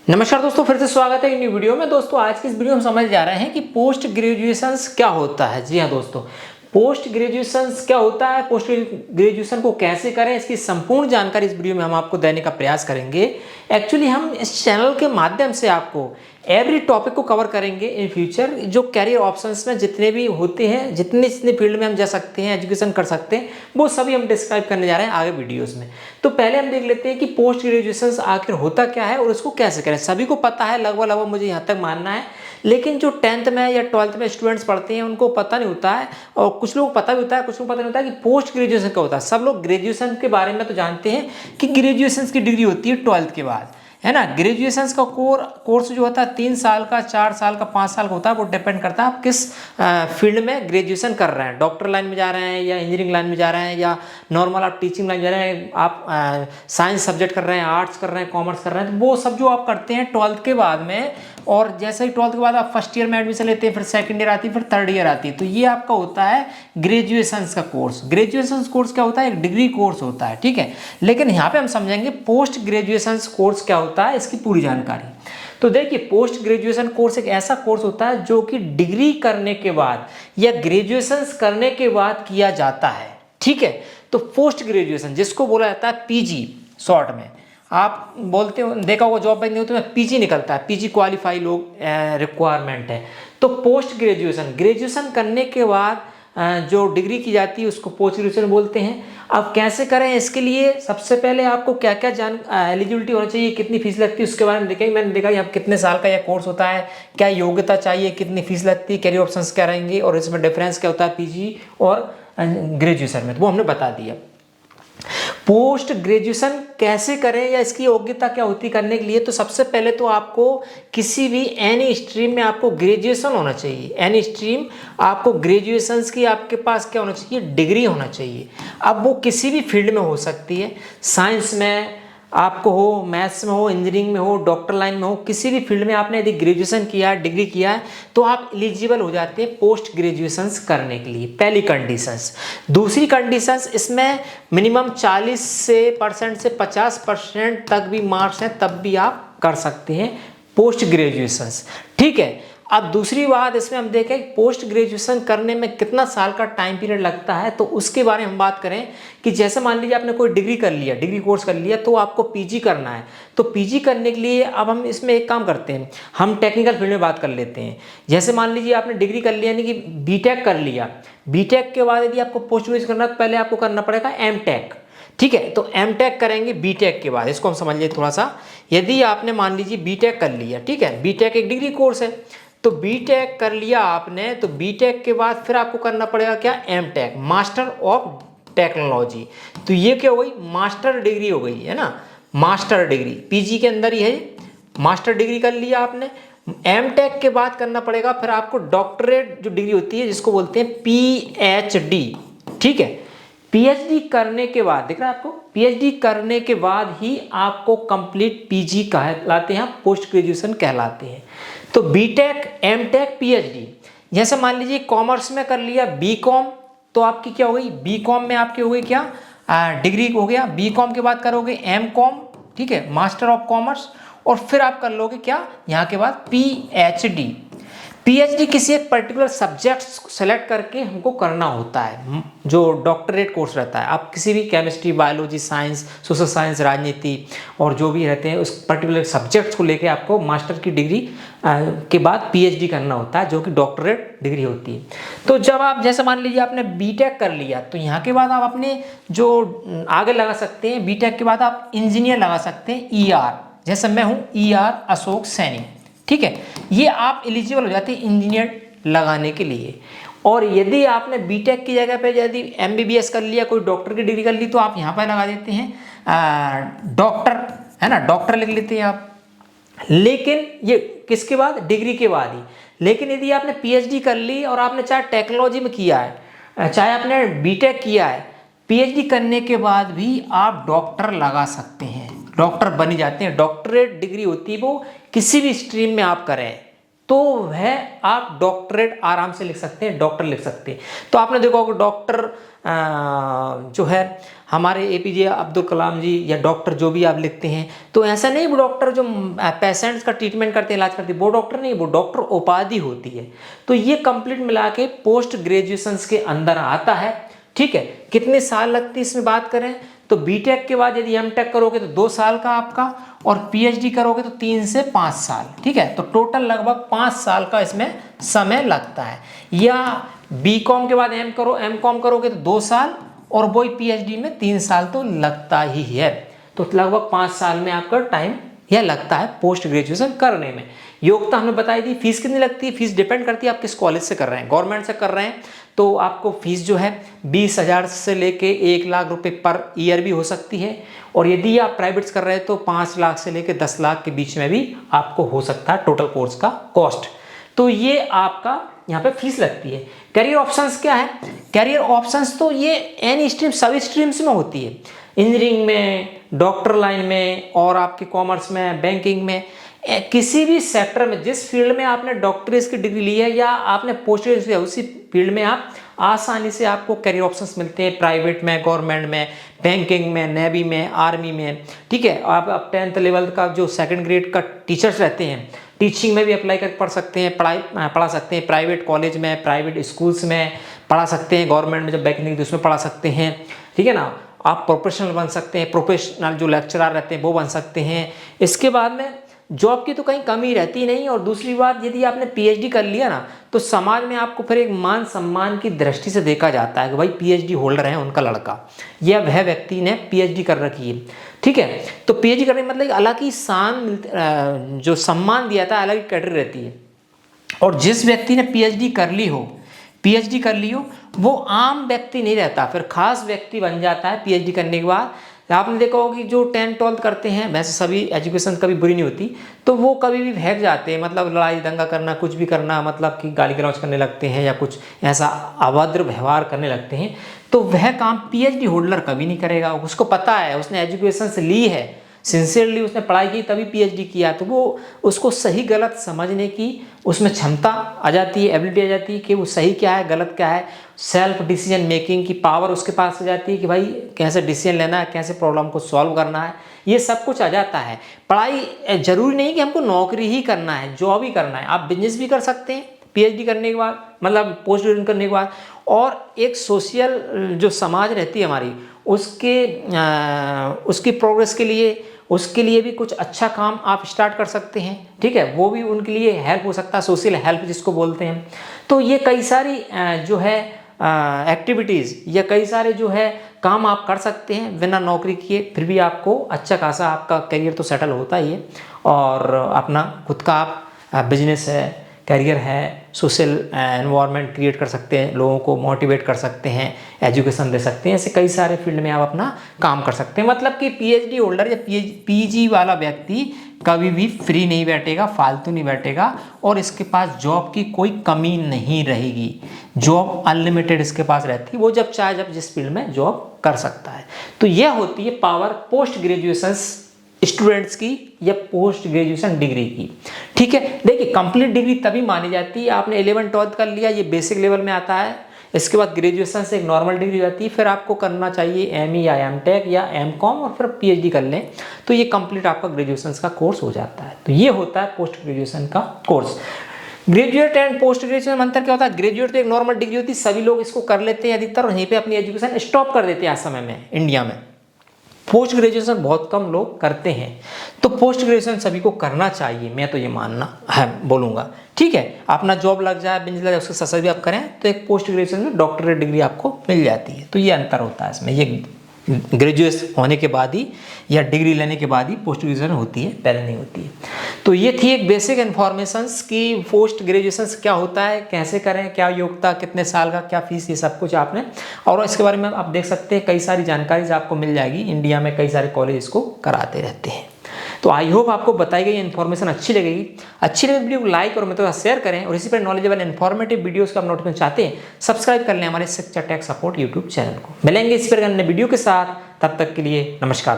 नमस्कार दोस्तों, फिर से स्वागत है एक न्यू वीडियो में। दोस्तों आज की इस वीडियो में समझ जा रहे हैं कि पोस्ट ग्रेजुएशन क्या होता है। जी हाँ दोस्तों, पोस्ट ग्रेजुएशन क्या होता है, पोस्ट ग्रेजुएशन को कैसे करें, इसकी संपूर्ण जानकारी इस वीडियो में हम आपको देने का प्रयास करेंगे। एक्चुअली हम इस चैनल के माध्यम से आपको एवरी टॉपिक को कवर करेंगे इन फ्यूचर। जो कैरियर ऑप्शंस में जितने भी होते हैं, जितने जितने फील्ड में हम जा सकते हैं, एजुकेशन कर सकते हैं, वो सभी हम डिस्क्राइब करने जा रहे हैं आगे वीडियोस में। तो पहले हम देख लेते हैं कि पोस्ट ग्रेजुएशन आखिर होता क्या है और उसको कैसे करें। सभी को पता है लगभग मुझे यहाँ तक मानना है, लेकिन जो 10th में या 12th में स्टूडेंट्स पढ़ते हैं उनको पता नहीं होता है, और कुछ लोग पता भी होता है, कुछ लोग पता नहीं होता है कि पोस्ट ग्रेजुएशन क्या होता है। सब लोग ग्रेजुएशन के बारे में तो जानते हैं कि ग्रेजुएशन की डिग्री होती है 12th के बाद, है ना। ग्रेजुएशन का कोर्स जो होता है 3 साल का, 4 साल का, 5 साल का होता है। वो डिपेंड करता है आप किस फील्ड में ग्रेजुएशन कर रहे हैं। डॉक्टर लाइन में जा रहे हैं या इंजीनियरिंग लाइन में जा रहे हैं या नॉर्मल आप टीचिंग लाइन जा रहे हैं, आप साइंस सब्जेक्ट कर रहे हैं, आर्ट्स कर रहे हैं, कॉमर्स कर रहे हैं, तो वो सब जो आप करते हैं 12th के बाद में। और जैसे ही 12th के बाद आप फर्स्ट ईयर में एडमिशन लेते हैं, फिर सेकंड ईयर आती है, फिर थर्ड ईयर आती है, तो ये आपका होता है ग्रेजुएशन का कोर्स। ग्रेजुएशन कोर्स क्या होता है? एक डिग्री कोर्स होता है, ठीक है। लेकिन यहाँ पे हम समझेंगे पोस्ट ग्रेजुएशन कोर्स क्या होता है, इसकी पूरी जानकारी। तो देखिए, पोस्ट ग्रेजुएशन कोर्स एक ऐसा कोर्स होता है जो कि डिग्री करने के बाद या ग्रेजुएशन करने के बाद किया जाता है, ठीक है। तो पोस्ट ग्रेजुएशन जिसको बोला जाता है पीजी शॉर्ट में, आप बोलते हो, देखा होगा जॉब में तो पीजी निकलता है, पीजी क्वालिफाई लोग रिक्वायरमेंट है। तो पोस्ट ग्रेजुएशन करने के बाद जो डिग्री की जाती है उसको पोस्ट ग्रेजुएशन बोलते हैं। अब कैसे करें, इसके लिए सबसे पहले आपको क्या क्या एलिजिबिलिटी होना चाहिए, कितनी फीस लगती है, उसके बारे में देखेंगे। मैंने देखा यहाँ कितने साल का यह कोर्स होता है, क्या योग्यता चाहिए, कितनी फीस लगती है, कैरियर ऑप्शंस क्या रहेंगे, और इसमें डिफरेंस क्या होता है पीजी और ग्रेजुएशन में, तो वो हमने बता दिया। पोस्ट ग्रेजुएशन कैसे करें या इसकी योग्यता क्या होती करने के लिए, तो सबसे पहले तो आपको किसी भी एनी स्ट्रीम में आपको ग्रेजुएशन होना चाहिए। एनी स्ट्रीम आपको ग्रेजुएशन की आपके पास क्या होना चाहिए? डिग्री होना चाहिए। अब वो किसी भी फील्ड में हो सकती है, साइंस में आपको हो, मैथ्स में हो, इंजीनियरिंग में हो, डॉक्टर लाइन में हो, किसी भी फील्ड में आपने यदि ग्रेजुएशन किया है, डिग्री किया है, तो आप एलिजिबल हो जाते हैं पोस्ट ग्रेजुएशन करने के लिए। पहली कंडीशंस। दूसरी कंडीशंस, इसमें मिनिमम 40% से 50% तक भी मार्क्स हैं, तब भी आप कर सकते हैं पोस्ट ग्रेजुएशन, ठीक है। अब दूसरी बात इसमें हम देखें पोस्ट ग्रेजुएशन करने में कितना साल का टाइम पीरियड लगता है, तो उसके बारे में हम बात करें कि जैसे मान लीजिए आपने कोई डिग्री कर लिया, डिग्री कोर्स कर लिया, तो आपको पीजी करना है। तो पीजी करने के लिए अब हम इसमें एक काम करते हैं, हम टेक्निकल फील्ड में बात कर लेते हैं। जैसे मान लीजिए आपने डिग्री कर लिया, यानी कि बीटेक कर लिया। बीटेक के बाद यदि आपको पोस्ट ग्रेजुएशन करना है, तो पहले आपको करना पड़ेगा एमटेक, ठीक है। तो एमटेक करेंगे बीटेक के बाद, इसको हम समझ लिए थोड़ा सा। यदि आपने मान लीजिए बीटेक कर लिया, ठीक है, बीटेक एक डिग्री कोर्स है, तो बीटेक कर लिया आपने, तो बीटेक के बाद फिर आपको करना पड़ेगा क्या? M Tech, master of technology. तो ये क्या हो गई? मास्टर डिग्री हो गई, है ना। मास्टर डिग्री पीजी के अंदर ही है, मास्टर डिग्री कर लिया आपने। एमटेक के बाद करना पड़ेगा फिर आपको डॉक्टरेट जो डिग्री होती है, जिसको बोलते हैं पीएचडी, ठीक है। पीएचडी करने के बाद, दिख रहा है आपको, पीएचडी करने के बाद ही आपको कंप्लीट पीजी कहलाते हैं, पोस्ट ग्रेजुएशन कहलाते हैं। तो बीटेक, एमटेक, पीएचडी। जैसे मान लीजिए कॉमर्स में कर लिया बीकॉम, तो आपकी क्या हो गई? बीकॉम में आपकी हो गई क्या? डिग्री हो गया। बीकॉम के बाद करोगे एमकॉम, ठीक है, मास्टर ऑफ कॉमर्स, और फिर आप कर लोगे क्या यहाँ के बाद? पीएचडी। पीएचडी किसी एक पर्टिकुलर सब्जेक्ट सेलेक्ट करके हमको करना होता है, जो डॉक्टरेट कोर्स रहता है। आप किसी भी chemistry, biology, science, social science, राजनीति और जो भी रहते हैं, उस पर्टिकुलर सब्जेक्ट्स को लेके आपको मास्टर की डिग्री के बाद पीएचडी करना होता है, जो कि डॉक्टरेट डिग्री होती है। तो जब आप, जैसे मान लीजिए आपने बीटेक कर लिया, तो यहाँ के बाद आप अपने जो आगे लगा सकते हैं, बीटेक के बाद आप इंजीनियर लगा सकते हैं, ईआर। जैसे मैं हूँ ईआर अशोक सैनी, ठीक है। ये आप एलिजिबल हो जाते हैं इंजीनियर लगाने के लिए। और यदि आपने बीटेक की जगह पे यदि एमबीबीएस कर लिया, कोई डॉक्टर की डिग्री कर ली, तो आप यहाँ पर लगा देते हैं डॉक्टर, है ना, डॉक्टर लिख लेते हैं आप। लेकिन ये किसके बाद? डिग्री के बाद ही। लेकिन यदि आपने पीएचडी कर ली और आपने चाहे टेक्नोलॉजी में किया है, चाहे आपने बीटेक किया है, पीएचडी करने के बाद भी आप डॉक्टर लगा सकते हैं, डॉक्टर बन जाते हैं। डॉक्टरेट डिग्री होती है, वो किसी भी स्ट्रीम में आप करें तो वह आप डॉक्टरेट आराम से लिख सकते हैं, डॉक्टर लिख सकते हैं। तो आपने देखा होगा डॉक्टर जो है हमारे APJ अब्दुल कलाम जी या डॉक्टर जो भी आप लिखते हैं, तो ऐसा नहीं वो डॉक्टर जो पेशेंट्स का ट्रीटमेंट करते हैं, इलाज करते हैं, वो डॉक्टर नहीं, वो डॉक्टर उपाधि होती है। तो ये कंप्लीट मिला के पोस्ट ग्रेजुएशन के अंदर आता है। ठीक है, कितने साल लगती है इसमें बात करें तो बीटेक के बाद यदि एमटेक करोगे तो 2 साल का आपका, और पीएचडी करोगे तो 3 से 5 साल। ठीक है, तो टोटल लगभग 5 साल का इसमें समय लगता है। या बीकॉम के बाद एमकॉम करोगे तो 2 साल, और वही पीएचडी में 3 साल तो लगता ही है। तो लगभग 5 साल में आपका टाइम यह लगता है पोस्ट ग्रेजुएशन करने में। योग्यता हमने बताई थी। फीस कितनी लगती है? फीस डिपेंड करती है आप किस कॉलेज से कर रहे हैं। गवर्नमेंट से कर रहे हैं तो आपको फीस जो है 20,000 से लेके 1 लाख रुपए पर ईयर भी हो सकती है, और यदि आप प्राइवेट कर रहे हैं तो 5 लाख से लेके 10 लाख के बीच में भी आपको हो सकता है टोटल कोर्स का कॉस्ट। तो ये आपका यहाँ पे फीस लगती है। करियर ऑप्शंस क्या है? करियर ऑप्शंस तो ये एनी स्ट्रीम, सभी स्ट्रीम्स में होती है। इंजीनियरिंग में, डॉक्टर लाइन में, और आपके कॉमर्स में, बैंकिंग में, किसी भी सेक्टर में, जिस फील्ड में आपने डॉक्टरेट की डिग्री ली है या आपने पोस्ट ग्रेजुएशन किया, उसी फील्ड में आप आसानी से आपको करियर ऑप्शंस मिलते हैं। प्राइवेट में, गवर्नमेंट में, बैंकिंग में, नेवी में, आर्मी में। ठीक है, आप 10th लेवल का जो 2nd ग्रेड का टीचर्स रहते हैं, टीचिंग में भी अप्लाई कर पढ़ सकते हैं, पढ़ा सकते हैं। प्राइवेट कॉलेज में, प्राइवेट स्कूल्स में पढ़ा सकते हैं। गवर्नमेंट में जब वैकेंसी तो उसमें पढ़ा सकते हैं। ठीक है ना, आप प्रोफेशनल बन सकते हैं, प्रोफेशनल जो लेक्चरर रहते हैं वो बन सकते हैं। इसके बाद में जॉब की तो कहीं कमी रहती नहीं। और दूसरी बात, यदि आपने पीएचडी कर लिया ना तो समाज में आपको फिर एक मान सम्मान की दृष्टि से देखा जाता है कि भाई पीएचडी होल्डर है उनका लड़का, या वह व्यक्ति ने पीएचडी कर रखी है। ठीक है, तो पीएचडी करने का मतलब अलग ही शान, जो सम्मान दिया था, अलग ही कैटेगरी रहती है। और जिस व्यक्ति ने पीएचडी कर ली हो वो आम व्यक्ति नहीं रहता, फिर खास व्यक्ति बन जाता है पीएचडी करने के बाद। आपने देखा होगा कि जो 10th 12th करते हैं, वैसे सभी एजुकेशन कभी बुरी नहीं होती, तो वो कभी भी भाग जाते हैं, मतलब लड़ाई दंगा करना, कुछ भी करना, मतलब कि गाली गलौज करने लगते हैं या कुछ ऐसा अभद्र व्यवहार करने लगते हैं। तो वह काम पीएचडी होल्डर कभी नहीं करेगा। उसको पता है, उसने एजुकेशन से ली है, सिंसियरली उसने पढ़ाई की तभी पीएचडी किया, तो वो उसको सही गलत समझने की उसमें क्षमता आ जाती है, एबिलिटी आ जाती है कि वो सही क्या है, गलत क्या है। सेल्फ डिसीजन मेकिंग की पावर उसके पास आ जाती है कि भाई कैसे डिसीजन लेना है, कैसे प्रॉब्लम को सॉल्व करना है, ये सब कुछ आ जाता है। पढ़ाई जरूरी नहीं कि हमको नौकरी ही करना है, जॉब ही करना है, आप बिजनेस भी कर सकते हैं पीएचडी करने के बाद, मतलब पोस्ट ग्रेजुएशन करने के बाद। और एक सोशल जो समाज रहती है हमारी, उसकी प्रोग्रेस के लिए, उसके लिए भी कुछ अच्छा काम आप स्टार्ट कर सकते हैं। ठीक है, वो भी उनके लिए हेल्प हो सकता है, सोशल हेल्प जिसको बोलते हैं। तो ये कई सारी जो है एक्टिविटीज़ या कई सारे जो है काम आप कर सकते हैं बिना नौकरी किए, फिर भी आपको अच्छा खासा आपका करियर तो सेटल होता ही है। और अपना खुद का आप बिजनेस है, करियर है, सोशल एनवायरनमेंट क्रिएट कर सकते हैं, लोगों को मोटिवेट कर सकते हैं, एजुकेशन दे सकते हैं। ऐसे कई सारे फील्ड में आप अपना काम कर सकते हैं। मतलब कि पीएचडी होल्डर या पीजी वाला व्यक्ति कभी भी फ्री नहीं बैठेगा, फालतू नहीं बैठेगा, और इसके पास जॉब की कोई कमी नहीं रहेगी। जॉब अनलिमिटेड इसके पास रहती है, वो जब चाहे जब जिस फील्ड में जॉब कर सकता है। तो यह होती है पावर पोस्ट ग्रेजुएशन स्टूडेंट्स की या पोस्ट ग्रेजुएशन डिग्री की। ठीक है, देखिए कंप्लीट डिग्री तभी मानी जाती है, आपने 11th 12th कर लिया, ये बेसिक लेवल में आता है। इसके बाद ग्रेजुएशन से एक नॉर्मल डिग्री रहती है, फिर आपको करना चाहिए एमई या एमटेक या एमकॉम, और फिर पीएचडी कर लें तो ये कंप्लीट आपका ग्रेजुएशन का कोर्स हो जाता है। तो ये होता है पोस्ट ग्रेजुएशन का course. Graduate and post graduation में अंतर क्या होता है? ग्रेजुएट तो एक नॉर्मल डिग्री होती है, सभी लोग इसको कर लेते हैं अधिकतर, वहीं पे अपनी एजुकेशन स्टॉप कर देते हैं आज समय में इंडिया में। पोस्ट ग्रेजुएशन बहुत कम लोग करते हैं, तो पोस्ट ग्रेजुएशन सभी को करना चाहिए, मैं तो ये मानना है बोलूँगा। ठीक है, अपना जॉब लग जाए, बिजनेस लग जाए, उसके साथ भी आप करें तो एक पोस्ट ग्रेजुएशन में डॉक्टरेट डिग्री आपको मिल जाती है। तो ये अंतर होता है इसमें, ये ग्रेजुएट होने के बाद ही या डिग्री लेने के बाद ही पोस्ट ग्रेजुएशन होती है, पहले नहीं होती है। तो ये थी एक बेसिक इन्फॉर्मेशंस कि पोस्ट ग्रेजुएशन क्या होता है, कैसे करें, क्या योग्यता, कितने साल का, क्या फीस, ये सब कुछ आपने, और इसके बारे में आप देख सकते हैं कई सारी जानकारी आपको मिल जाएगी। इंडिया में कई सारे कॉलेज इसको कराते रहते हैं। तो आई होप आपको बताई गई इन्फॉर्मेशन अच्छी लगेगी। अच्छी लगे वीडियो को लाइक और मेरे साथ शेयर करें, और इसी पर नॉलेजेबल इन्फॉर्मेटिव वीडियोस का आप नोटिफिकेशन चाहते हैं सब्सक्राइब कर लें हमारे शिक्षा टेक सपोर्ट यूट्यूब चैनल को। मिलेंगे इसी प्रकार अन्य वीडियो के साथ, तब तक के लिए नमस्कार।